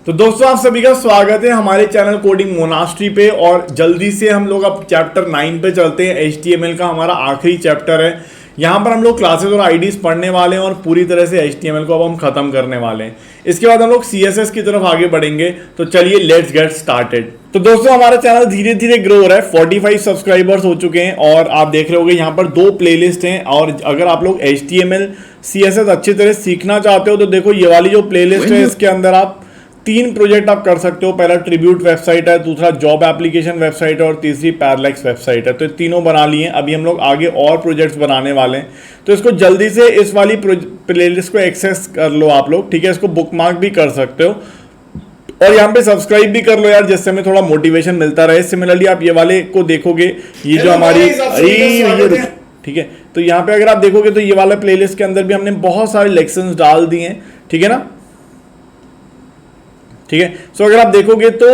तो दोस्तों आप सभी का स्वागत है हमारे चैनल कोडिंग मोनास्ट्री पे। और जल्दी से हम लोग अब चैप्टर 9 पे चलते हैं। HTML का हमारा आखिरी चैप्टर है। यहाँ पर हम लोग क्लासेस और आईडीज पढ़ने वाले हैं और पूरी तरह से HTML को अब हम खत्म करने वाले हैं। इसके बाद हम लोग CSS की तरफ आगे बढ़ेंगे। तो चलिए लेट्स गेट स्टार्टेड। तो दोस्तों हमारा चैनल धीरे धीरे ग्रो हो रहा है। 45 सब्सक्राइबर्स हो चुके हैं और आप देख रहे होंगे यहाँ पर 2 प्लेलिस्ट हैं। और अगर आप लोग HTML CSS अच्छी तरह सीखना चाहते हो तो देखो ये वाली जो प्लेलिस्ट है इसके अंदर आप 3 प्रोजेक्ट आप कर सकते हो। पहला ट्रिब्यूट वेबसाइट है, दूसरा जॉब एप्लीकेशन वेबसाइट है और तीसरी पैरालेक्स वेबसाइट है। तो ये तीनों बना लिए हैं। अभी हम लोग आगे और प्रोजेक्ट्स बनाने वाले हैं। तो इसको जल्दी से इस वाली प्लेलिस्ट को एक्सेस कर लो आप लोग, ठीक है। इसको बुकमार्क भी कर सकते हो और यहाँ पे सब्सक्राइब भी कर लो यार, जिससे हमें थोड़ा मोटिवेशन मिलता रहे। सिमिलरली आप ये वाले को देखोगे, ये जो हमारी ठीक है, तो यहाँ पे अगर आप देखोगे तो ये वाला प्लेलिस्ट के अंदर भी हमने बहुत सारे लेक्शंस डाल दिए हैं, ठीक है ना। ठीक है, सो अगर आप देखोगे तो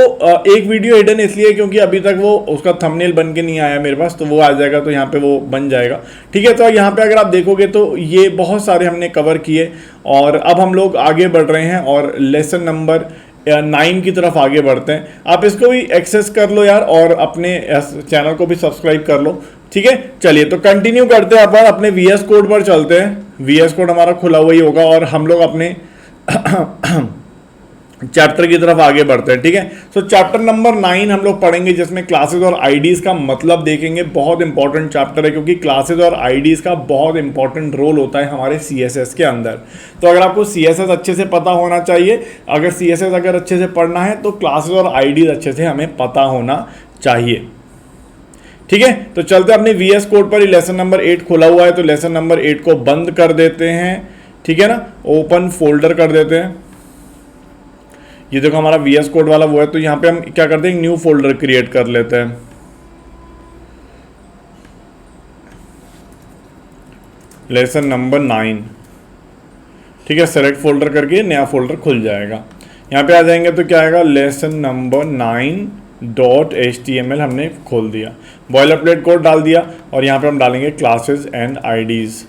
एक वीडियो हिडन इसलिए क्योंकि अभी तक वो उसका थंबनेल बन के नहीं आया मेरे पास, तो वो आ जाएगा तो यहाँ पे वो बन जाएगा, ठीक है। तो यहाँ पे अगर आप देखोगे तो ये बहुत सारे हमने कवर किए और अब हम लोग आगे बढ़ रहे हैं और लेसन नंबर 9 की तरफ आगे बढ़ते हैं। आप इसको भी एक्सेस कर लो यार और अपने चैनल को भी सब्सक्राइब कर लो, ठीक है। चलिए तो कंटिन्यू करते हैं। अपन अपने VS कोड पर चलते हैं। VS कोड हमारा खुला हुआ ही होगा और हम लोग अपने चैप्टर की तरफ आगे बढ़ते हैं, ठीक है। सो चैप्टर नंबर 9 हम लोग पढ़ेंगे, जिसमें क्लासेस और आईडीज का मतलब देखेंगे। बहुत इंपॉर्टेंट चैप्टर है क्योंकि क्लासेस और आईडीज का बहुत इंपॉर्टेंट रोल होता है हमारे CSS के अंदर। तो अगर आपको CSS अच्छे से पता होना चाहिए, अगर CSS अगर अच्छे से पढ़ना है तो क्लासेस और आईडीज अच्छे से हमें पता होना चाहिए, ठीक है। तो चलते अपने VS कोड पर। लेसन नंबर 8 खुला हुआ है तो लेसन नंबर 8 को बंद कर देते हैं, ठीक है ना। ओपन फोल्डर कर देते हैं। ये देखो हमारा VS कोड वाला वो है, तो यहाँ पे हम क्या करते हैं, एक न्यू फोल्डर क्रिएट कर लेते हैं। लेसन नंबर 9, ठीक है। सेलेक्ट फोल्डर करके नया फोल्डर खुल जाएगा। यहाँ पे आ जाएंगे तो क्या आएगा, लेसन नंबर 9.html हमने खोल दिया। बॉयलरप्लेट कोड डाल दिया और यहाँ पे हम डालेंगे क्लासेस एंड आईडीज।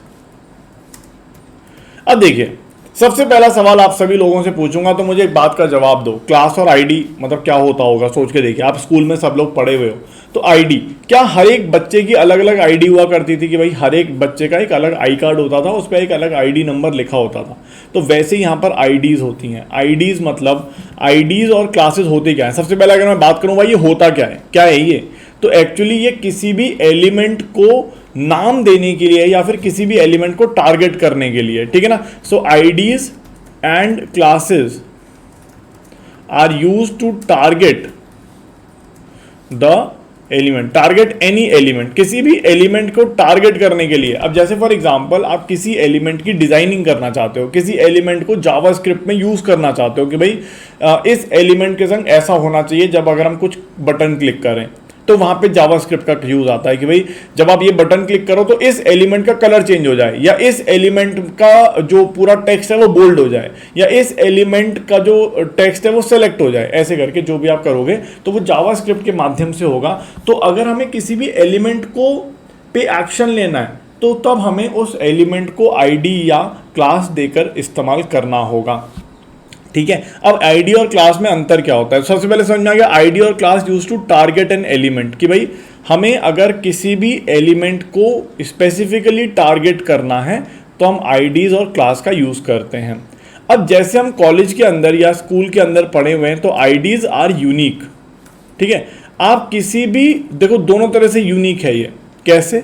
अब देखिए, सबसे पहला सवाल आप सभी लोगों से पूछूंगा तो मुझे एक बात का जवाब दो। क्लास और आईडी मतलब क्या होता होगा, सोच के देखिए। आप स्कूल में सब लोग पढ़े हुए हो तो आईडी, क्या हर एक बच्चे की अलग अलग आईडी हुआ करती थी कि भाई हर एक बच्चे का एक अलग आई कार्ड होता था, उस पर एक अलग आईडी नंबर लिखा होता था। तो वैसे ही यहाँ पर आईडीज होती हैं। आईडीज मतलब आईडीज और क्लासेस होते क्या है। सबसे पहले अगर मैं बात करूँ भाई ये होता क्या है ये, तो एक्चुअली ये किसी भी एलिमेंट को नाम देने के लिए या फिर किसी भी एलिमेंट को टारगेट करने के लिए, ठीक है ना। So IDs and classes are used to target the element, target any element, किसी भी एलिमेंट को टारगेट करने के लिए। अब जैसे फॉर एग्जांपल आप किसी एलिमेंट की डिजाइनिंग करना चाहते हो, किसी एलिमेंट को जावास्क्रिप्ट में यूज करना चाहते हो कि भाई इस एलिमेंट के संग ऐसा होना चाहिए जब अगर हम कुछ बटन क्लिक करें, तो वहां पे जावास्क्रिप्ट का यूज आता है कि भाई जब आप ये बटन क्लिक करो तो इस एलिमेंट का कलर चेंज हो जाए, या इस एलिमेंट का जो पूरा टेक्स्ट है वो बोल्ड हो जाए, या इस एलिमेंट का जो टेक्स्ट है वो सेलेक्ट हो जाए। ऐसे करके जो भी आप करोगे तो वो जावास्क्रिप्ट के माध्यम से होगा। तो अगर हमें किसी भी एलिमेंट को पे एक्शन लेना है तो तब हमें उस एलिमेंट को आईडी या क्लास देकर इस्तेमाल करना होगा, ठीक है। अब आईडी और क्लास में अंतर क्या होता है, सबसे पहले समझ में आ गया। आईडी और class use to target an element, कि भाई हमें अगर किसी भी एलिमेंट को स्पेसिफिकली टारगेट करना है तो हम आईडीज और क्लास का यूज करते हैं। अब जैसे हम कॉलेज के अंदर या स्कूल के अंदर पढ़े हुए हैं तो आईडीज आर यूनिक, ठीक है। आप किसी भी देखो दोनों तरह से यूनिक है ये। कैसे,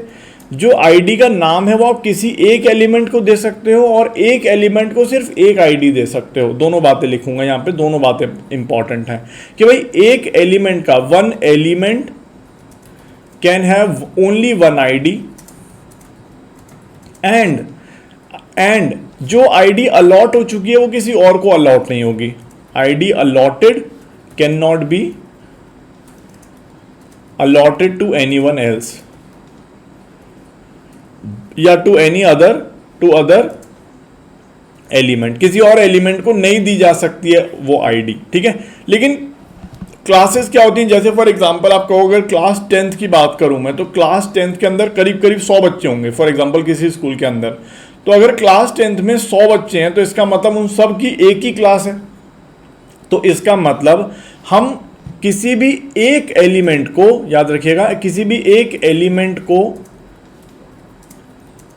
जो आईडी का नाम है वो आप किसी एक एलिमेंट को दे सकते हो और एक एलिमेंट को सिर्फ एक आईडी दे सकते हो। दोनों बातें लिखूंगा यहाँ पे, दोनों बातें इंपॉर्टेंट हैं कि भाई एक एलिमेंट का, one element can have only one ID and जो आईडी अलॉट हो चुकी है वो किसी और को अलॉट नहीं होगी। ID allotted can not be allotted to anyone else या टू अदर एलिमेंट, किसी और एलिमेंट को नहीं दी जा सकती है वो आईडी, ठीक है। लेकिन क्लासेस क्या होती हैं, जैसे फॉर एग्जांपल आप कहोगे अगर क्लास 10th की बात करूं मैं, तो क्लास 10th के अंदर करीब 100 बच्चे होंगे फॉर एग्जांपल किसी स्कूल के अंदर। तो अगर क्लास 10th में 100 बच्चे हैं तो इसका मतलब उन सब की एक ही क्लास है, तो इसका मतलब हम किसी भी एक एलिमेंट को, याद रखिएगा, किसी भी एक एलिमेंट को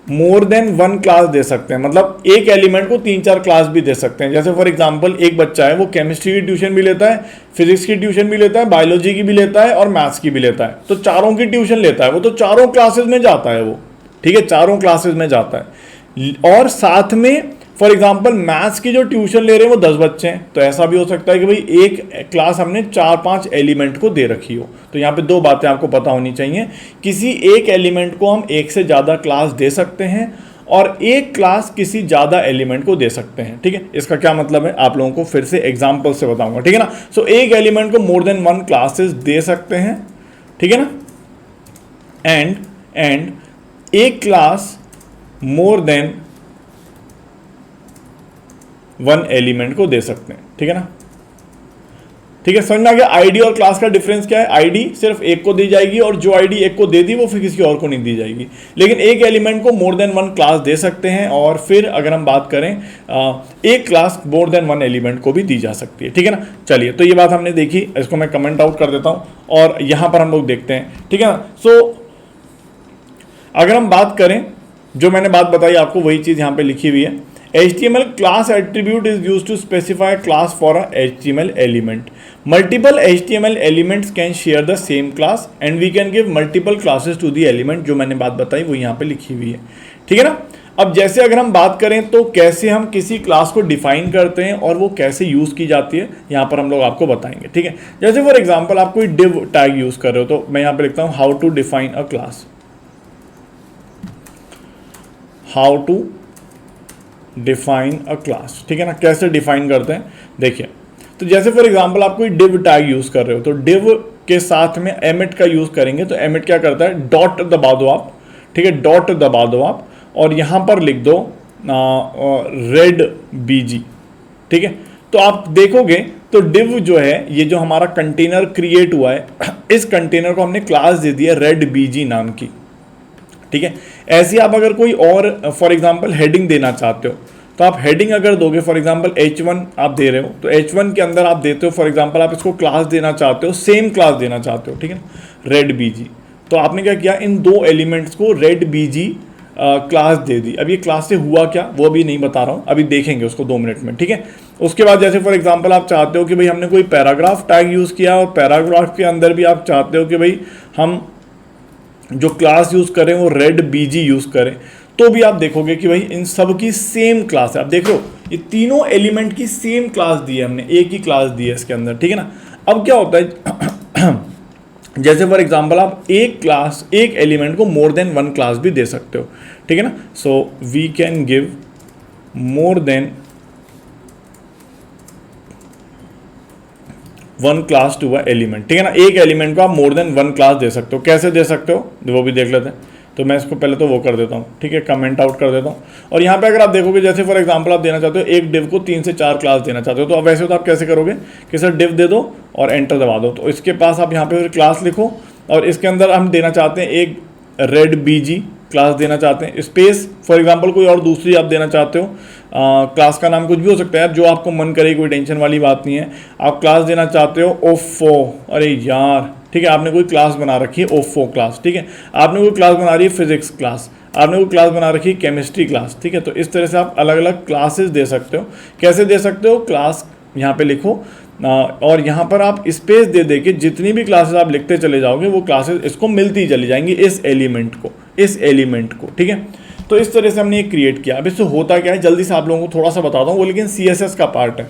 मोर देन वन क्लास दे सकते हैं। मतलब एक एलिमेंट को 3-4 क्लास भी दे सकते हैं। जैसे फॉर एग्जांपल एक बच्चा है, वो केमिस्ट्री की ट्यूशन भी लेता है, फिजिक्स की ट्यूशन भी लेता है, बायोलॉजी की भी लेता है और मैथ्स की भी लेता है। तो चारों की ट्यूशन लेता है वो, तो चारों क्लासेस में जाता है वो, ठीक है, चारों क्लासेस में जाता है। और साथ में फॉर एग्जाम्पल मैथ्स की जो ट्यूशन ले रहे हैं वो 10 बच्चे हैं, तो ऐसा भी हो सकता है कि भाई एक क्लास हमने 4-5 एलिमेंट को दे रखी हो। तो यहाँ पे 2 बातें आपको पता होनी चाहिए, किसी एक एलिमेंट को हम एक से ज़्यादा क्लास दे सकते हैं और एक क्लास किसी ज़्यादा एलिमेंट को दे सकते हैं, ठीक है। इसका क्या मतलब है आप लोगों को फिर से एग्जाम्पल से बताऊंगा, ठीक है ना। सो एक एलिमेंट को मोर देन वन क्लासेस दे सकते हैं, ठीक है ना, एंड एक क्लास मोर देन वन एलिमेंट को दे सकते हैं, ठीक है ना। ठीक है, समझ में आ गया। आईडी और क्लास का डिफरेंस क्या है? आईडी सिर्फ एक को दी जाएगी और जो आईडी एक को दे दी वो फिर किसी और को नहीं दी जाएगी। लेकिन एक एलिमेंट को मोर देन वन क्लास दे सकते हैं और फिर अगर हम बात करें एक क्लास मोर देन वन एलिमेंट को भी दी जा सकती है, ठीक है ना। चलिए, तो ये बात हमने देखी, इसको मैं कमेंट आउट कर देता हूं और यहां पर हम लोग देखते हैं, ठीक है ना। सो अगर हम बात करें, जो मैंने बात बताई आपको वही चीज यहां पे लिखी हुई है। HTML class attribute is used to specify a class for a HTML element. Multiple HTML elements can share the same class and we can give multiple classes to the element। जो मैंने बात बताई वो यहाँ पे लिखी हुई है, ठीक है ना। अब जैसे अगर हम बात करें तो कैसे हम किसी क्लास को डिफाइन करते हैं और वो कैसे यूज की जाती है, यहाँ पर हम लोग आपको बताएंगे, ठीक है। जैसे फॉर एग्जाम्पल आप कोई div टैग यूज कर रहे हो, तो मैं यहाँ पे लिखता हूँ how to define a class, how to define a class, ठीक है ना। कैसे डिफाइन करते हैं देखिए, तो जैसे फॉर एग्जांपल आप कोई डिव टैग यूज कर रहे हो, तो डिव के साथ में एमिट का यूज करेंगे। तो एमिट क्या करता है, डॉट दबा दो आप, ठीक है, डॉट दबा दो आप और यहां पर लिख दो रेड बीजी, ठीक है। तो आप देखोगे तो डिव जो है, ये जो हमारा कंटेनर क्रिएट हुआ है, इस कंटेनर को हमने क्लास दे दी है रेड बीजी नाम की, ठीक है। ऐसे आप अगर कोई और फॉर एग्जांपल हेडिंग देना चाहते हो, तो आप हेडिंग अगर दोगे, फॉर एग्जांपल H1 आप दे रहे हो, तो H1 के अंदर आप देते हो, फॉर एग्जांपल आप इसको क्लास देना चाहते हो, सेम क्लास देना चाहते हो, ठीक है, रेड बीजी। तो आपने क्या किया, इन 2 एलिमेंट्स को रेड बीजी क्लास दे दी। अब ये क्लास से हुआ क्या वो अभी नहीं बता रहा हूँ, अभी देखेंगे उसको 2 मिनट में, ठीक है। उसके बाद जैसे फॉर एग्जांपल आप चाहते हो कि भाई हमने कोई पैराग्राफ टैग यूज़ किया और पैराग्राफ के अंदर भी आप चाहते हो कि भाई हम जो क्लास यूज करें वो रेड बीजी यूज करें, तो भी आप देखोगे कि भाई इन सब की सेम क्लास है। आप देख लो ये तीनों एलिमेंट की सेम क्लास दी है हमने, एक ही क्लास दी है इसके अंदर, ठीक है ना। अब क्या होता है जैसे फॉर एग्जांपल आप एक एलिमेंट को मोर देन वन क्लास भी दे सकते हो, ठीक है ना। So we can give more than one class to a element, ठीक है ना। एक एलिमेंट को आप मोर देन वन क्लास दे सकते हो। कैसे दे सकते हो वो भी देख लेते हैं। तो मैं इसको पहले तो वो कर देता हूँ, ठीक है, कमेंट आउट कर देता हूँ। और यहाँ पे अगर आप देखोगे, जैसे फॉर एग्जांपल आप देना चाहते हो एक डिव को 3 से 4 क्लास देना चाहते हो, तो अब वैसे तो आप कैसे करोगे कि सर डिव दे दो और एंटर दबा दो। तो इसके पास आप यहाँ पे फिर क्लास लिखो और इसके अंदर हम देना चाहते हैं एक रेड बीजी क्लास देना चाहते हैं, स्पेस फॉर एग्जांपल कोई और दूसरी आप देना चाहते हो, क्लास का नाम कुछ भी हो सकता है जो आपको मन करे, कोई टेंशन वाली बात नहीं है। आप क्लास देना चाहते हो ओफो, अरे यार, ठीक है, आपने कोई क्लास बना रखी है ओफो क्लास, ठीक है। आपने कोई क्लास बना रही है फिजिक्स क्लास, आपने कोई क्लास बना रखी है केमिस्ट्री क्लास, ठीक है। तो इस तरह से आप अलग अलग क्लासेस दे सकते हो। कैसे दे सकते हो, क्लास यहाँ पे लिखो और यहाँ पर आप स्पेस दे दे के जितनी भी क्लासेस आप लिखते चले जाओगे वो क्लासेस इसको मिलती चली जाएंगी, इस एलिमेंट को, ठीक है। तो इस तरह से हमने ये क्रिएट किया। अब इससे होता क्या है, जल्दी से आप लोगों को थोड़ा सा बताता हूँ, वो लेकिन CSS का पार्ट है।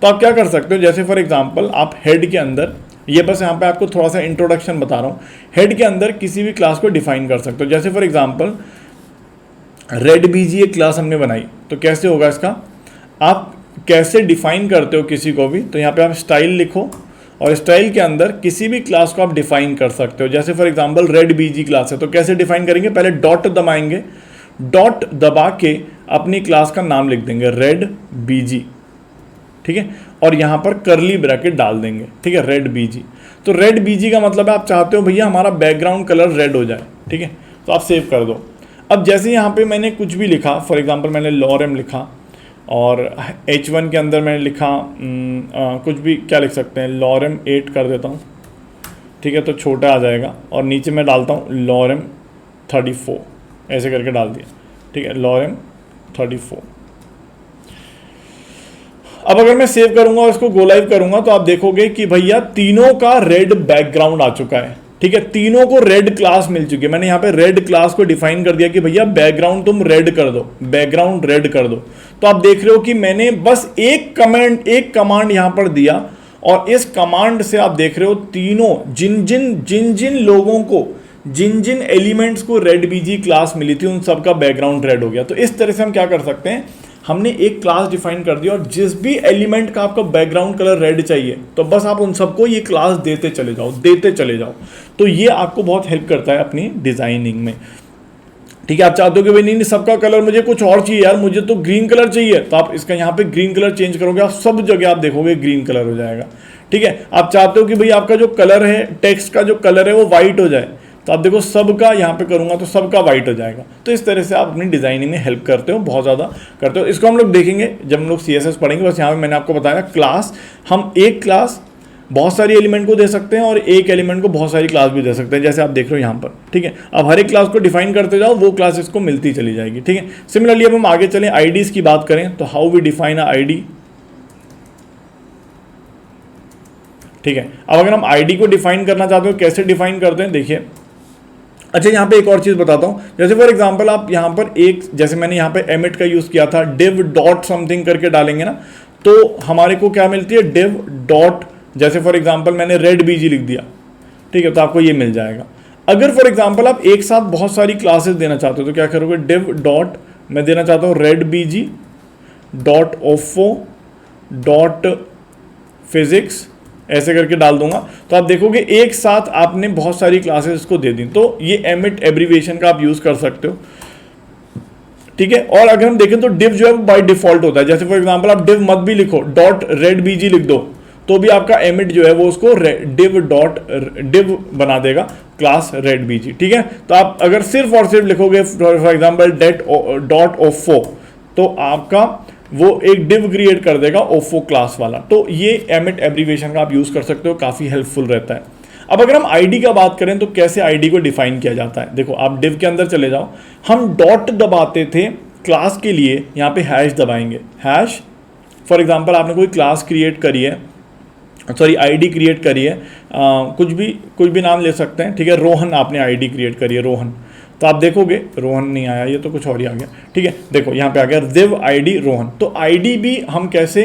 तो आप क्या कर सकते हो, जैसे फॉर एग्जांपल आप हेड के अंदर, ये बस यहाँ पे आपको थोड़ा सा इंट्रोडक्शन बता रहा हूँ, हेड के अंदर किसी भी क्लास को डिफाइन कर सकते हो। जैसे फॉर एग्जांपल रेड बीजी एक क्लास हमने बनाई, तो कैसे होगा इसका, आप कैसे डिफाइन करते हो किसी को भी, तो यहाँ पे आप स्टाइल लिखो और स्टाइल के अंदर किसी भी क्लास को आप डिफाइन कर सकते हो। जैसे for example red BG class है, तो कैसे डिफाइन करेंगे, पहले डॉट दबाएंगे, डॉट दबा के अपनी क्लास का नाम लिख देंगे रेड बीजी, ठीक है, और यहाँ पर करली ब्रैकेट डाल देंगे, ठीक है, रेड बीजी। तो रेड बीजी का मतलब है आप चाहते हो भैया हमारा बैकग्राउंड कलर रेड हो जाए, ठीक है, तो आप सेव कर दो। अब जैसे यहाँ पे मैंने कुछ भी लिखा, फॉर एग्जांपल मैंने लॉरेम लिखा और H1 के अंदर मैंने लिखा कुछ भी, क्या लिख सकते हैं, लॉरेम 8 कर देता हूँ, ठीक है, तो छोटा आ जाएगा। और नीचे मैं डालता हूँ लॉरेम 34, ऐसे करके डाल दिया, ठीक है, लॉरेम 34। अब अगर मैं सेव करूंगा और इसको गो लाइव करूंगा तो आप देखोगे कि भैया तीनों का रेड बैकग्राउंड आ चुका है, ठीक है, तीनों को रेड क्लास मिल चुकी है। मैंने यहाँ पे रेड क्लास को डिफाइन कर दिया कि भैया बैकग्राउंड तुम रेड कर दो, बैकग्राउंड रेड कर दो। तो आप देख रहे हो कि मैंने बस एक कमांड यहाँ पर दिया और इस कमांड से आप देख रहे हो तीनों जिन जिन लोगों को जिन एलिमेंट्स को रेड बीजी क्लास मिली थी उन सबका बैकग्राउंड रेड हो गया। तो इस तरह से हम क्या कर सकते हैं, हमने एक क्लास डिफाइन कर दिया और जिस भी एलिमेंट का आपका बैकग्राउंड कलर रेड चाहिए तो बस आप उन सबको ये क्लास देते चले जाओ। तो ये आपको बहुत हेल्प करता है अपनी डिजाइनिंग में, ठीक है। आप चाहते हो कि भाई नहीं सबका कलर मुझे कुछ और चाहिए यार, मुझे तो ग्रीन कलर चाहिए, तो आप इसका यहाँ पे ग्रीन कलर चेंज करोगे, आप सब जगह आप देखोगे ग्रीन कलर हो जाएगा, ठीक है। आप चाहते हो कि भाई आपका जो कलर है, टेक्स्ट का जो कलर है वो व्हाइट हो जाए, तो आप देखो सबका यहाँ पे करूंगा तो सबका वाइट हो जाएगा। तो इस तरह से आप अपनी डिजाइनिंग में हेल्प करते हो, बहुत ज़्यादा करते हो। इसको हम लोग देखेंगे जब हम लोग CSS पढ़ेंगे। बस यहाँ पे मैंने आपको बताया क्लास, हम एक क्लास बहुत सारी एलिमेंट को दे सकते हैं और एक एलिमेंट को बहुत सारी क्लास भी दे सकते हैं, जैसे आप देख रहे हो यहाँ पर, ठीक है। अब हर एक क्लास को डिफाइन करते जाओ, वो क्लास इसको मिलती चली जाएगी, ठीक है। सिमिलरली अब हम आगे चलें, आईडीज की बात करें तो how we define a ID, ठीक है। अब अगर हम आईडी को डिफाइन करना चाहते हो, कैसे डिफाइन करते हैं देखिए। अच्छा, यहाँ पे एक और चीज़ बताता हूँ, जैसे फॉर एग्जांपल आप यहाँ पर एक, जैसे मैंने यहाँ पे एमिट का यूज़ किया था, div डॉट समथिंग करके डालेंगे ना, तो हमारे को क्या मिलती है, div डॉट, जैसे फॉर एग्जांपल मैंने रेड बीजी लिख दिया, ठीक है, तो आपको ये मिल जाएगा। अगर फॉर एग्जांपल आप एक साथ बहुत सारी क्लासेस देना चाहते हो तो क्या करोगे, div डॉट, मैं देना चाहता हूँ रेड बीजी डॉट ओफो डॉट फिजिक्स, ऐसे करके डाल दूंगा, तो आप देखोगे एक साथ आपने बहुत सारी क्लासेस इसको दे दी। तो ये एमिट एब्रीविएशन का आप यूज कर सकते हो, ठीक है। और अगर हम देखें तो div जो है वो बाय डिफॉल्ट होता है, जैसे फॉर एग्जांपल आप div मत भी लिखो, डॉट रेड बीजी लिख दो, तो भी आपका एमिट जो है वो उसको div डॉट div बना देगा क्लास रेड बीजी, ठीक है। तो आप अगर सिर्फ और सिर्फ लिखोगे फॉर एग्जाम्पल डॉट ओफो, तो आपका वो एक div क्रिएट कर देगा ओफो क्लास वाला। तो ये एमिट एब्रीविएशन का आप यूज कर सकते हो, काफी हेल्पफुल रहता है। अब अगर हम आईडी का बात करें तो कैसे आईडी को डिफाइन किया जाता है, देखो आप div के अंदर चले जाओ, हम डॉट दबाते थे क्लास के लिए, यहाँ पे हैश दबाएंगे, हैश फॉर एग्जांपल आपने कोई क्लास क्रिएट करी है, सॉरी आईडी क्रिएट करी है, कुछ भी नाम ले सकते हैं, ठीक है। रोहन आपने आईडी क्रिएट करी है, रोहन, तो आप देखोगे रोहन नहीं आया, ये तो कुछ और ही आ गया, ठीक है। देखो यहाँ पे आ गया div आईडी रोहन। तो आईडी भी हम कैसे,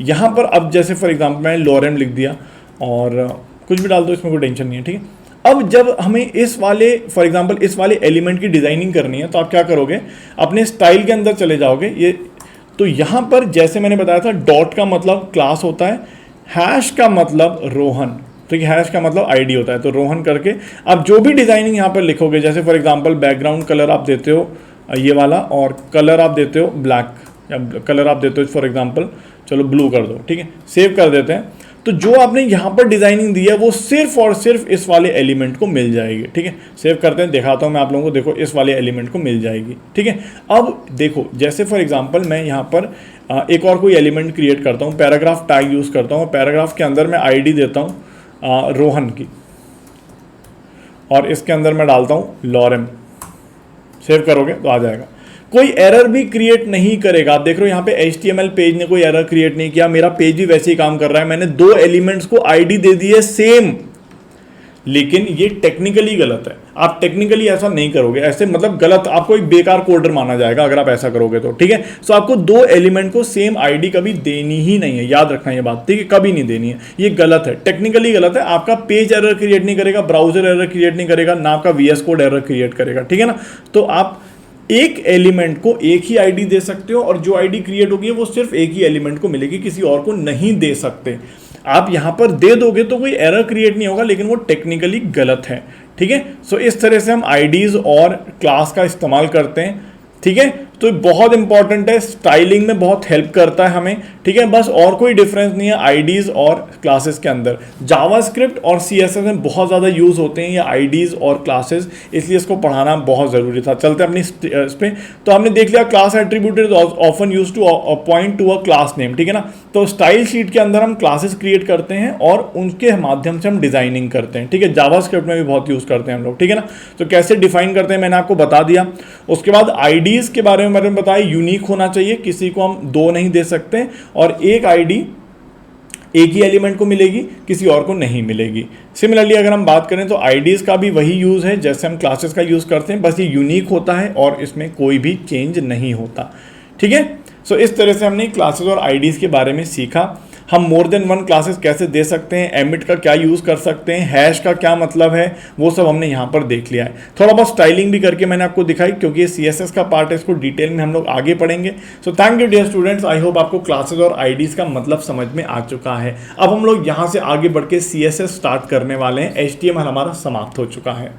यहाँ पर अब जैसे फॉर एग्जांपल मैंने लॉरेम लिख दिया और कुछ भी डाल दो, इसमें कोई टेंशन नहीं है, ठीक है। अब जब हमें इस वाले फॉर एग्जांपल इस वाले एलिमेंट की डिजाइनिंग करनी है तो आप क्या करोगे, अपने स्टाइल के अंदर चले जाओगे, ये तो यहाँ पर जैसे मैंने बताया था डॉट का मतलब क्लास होता है, हैश का मतलब रोहन, ठीक है, हैश का मतलब आईडी होता है। तो रोहन करके आप जो भी डिजाइनिंग यहाँ पर लिखोगे, जैसे फॉर एग्जांपल बैकग्राउंड कलर आप देते हो ये वाला, और कलर आप देते हो ब्लैक, या कलर आप देते हो फॉर एग्जांपल चलो ब्लू कर दो, ठीक है, सेव कर देते हैं। तो जो आपने यहाँ पर डिजाइनिंग दी है वो सिर्फ और सिर्फ इस वाले एलिमेंट को मिल जाएगी, ठीक है। सेव करते हैं, दिखाता हूँ मैं आप लोगों को, देखो इस वाले एलिमेंट को मिल जाएगी, ठीक है। अब देखो जैसे फॉर एग्जांपल मैं यहाँ पर एक और कोई एलिमेंट क्रिएट करता हूँ, पैराग्राफ टैग यूज करता हूँ, पैराग्राफ के अंदर मैं आईडी देता हूँ रोहन की, और इसके अंदर मैं डालता हूँ लॉरेम, सेव करोगे तो आ जाएगा, कोई एरर भी क्रिएट नहीं करेगा। आप देख रहे हो यहाँ पे HTML पेज ने कोई एरर क्रिएट नहीं किया, मेरा पेज भी वैसे ही काम कर रहा है, मैंने दो एलिमेंट्स को आईडी दे दी है सेम, लेकिन ये टेक्निकली गलत है। आप टेक्निकली ऐसा नहीं करोगे, ऐसे मतलब गलत, आपको एक बेकार कोडर माना जाएगा अगर आप ऐसा करोगे तो, ठीक है। सो आपको दो एलिमेंट को सेम आईडी कभी देनी ही नहीं है, याद रखना ये बात, ठीक है, कभी नहीं देनी है, ये गलत है, टेक्निकली गलत है। आपका पेज एरर क्रिएट नहीं करेगा, ब्राउजर एरर क्रिएट नहीं करेगा, ना आपका VS कोड एरर क्रिएट करेगा, ठीक है ना। तो आप एक एलिमेंट को एक ही आईडी दे सकते हो, और जो आईडी क्रिएट होगी वो सिर्फ एक ही एलिमेंट को मिलेगी, किसी और को नहीं दे सकते। आप यहां पर दे दोगे तो कोई एरर क्रिएट नहीं होगा, लेकिन वो टेक्निकली गलत है, ठीक है। सो इस तरह से हम आईडीज और क्लास का इस्तेमाल करते हैं, ठीक है। तो तो ये बहुत इंपॉर्टेंट है, स्टाइलिंग में बहुत हेल्प करता है हमें, ठीक है। बस और कोई डिफरेंस नहीं है आईडीज और क्लासेस के अंदर। जावास्क्रिप्ट और सीएसएस में बहुत ज़्यादा यूज़ होते हैं ये आईडीज और क्लासेस, इसलिए इसको पढ़ाना बहुत ज़रूरी था। चलते अपनी इस पे, तो हमने देख लिया class attribute is often use to point to a class name, ठीक है ना। तो स्टाइल शीट के अंदर हम क्लासेस क्रिएट करते हैं और उनके माध्यम से हम डिजाइनिंग करते हैं, ठीक है। जावास्क्रिप्ट में भी बहुत यूज़ करते हैं हम लोग, ठीक है ना। तो कैसे डिफाइन करते हैं मैंने आपको बता दिया। उसके बाद आईडीज के बारे में मैंने बताया, यूनिक होना चाहिए, किसी को हम दो नहीं दे सकते, और एक आईडी एक ही एलिमेंट को मिलेगी, किसी और को नहीं मिलेगी। सिमिलरली अगर हम बात करें तो आईडीज का भी वही यूज़ है जैसे हम क्लासेस का यूज़ करते हैं, बस ये यूनिक होता है और इसमें कोई भी चेंज नहीं होता, ठीक है। सो इस तरह से हमने क्लासेस और आईडीज के बारे में सीखा। हम मोर देन वन क्लासेस कैसे दे सकते हैं, एमिट का क्या यूज़ कर सकते हैं, हैश का क्या मतलब है, वो सब हमने यहाँ पर देख लिया है। थोड़ा बहुत स्टाइलिंग भी करके मैंने आपको दिखाई, क्योंकि ये सीएसएस का पार्ट है, इसको डिटेल में हम लोग आगे पढ़ेंगे। So thank you dear students, I hope आपको क्लासेस और आईडीज़ का मतलब समझ में आ चुका है। अब हम लोग यहाँ से आगे बढ़ के सीएसएस स्टार्ट करने वाले हैं, एचटीएमएल हमारा समाप्त हो चुका है।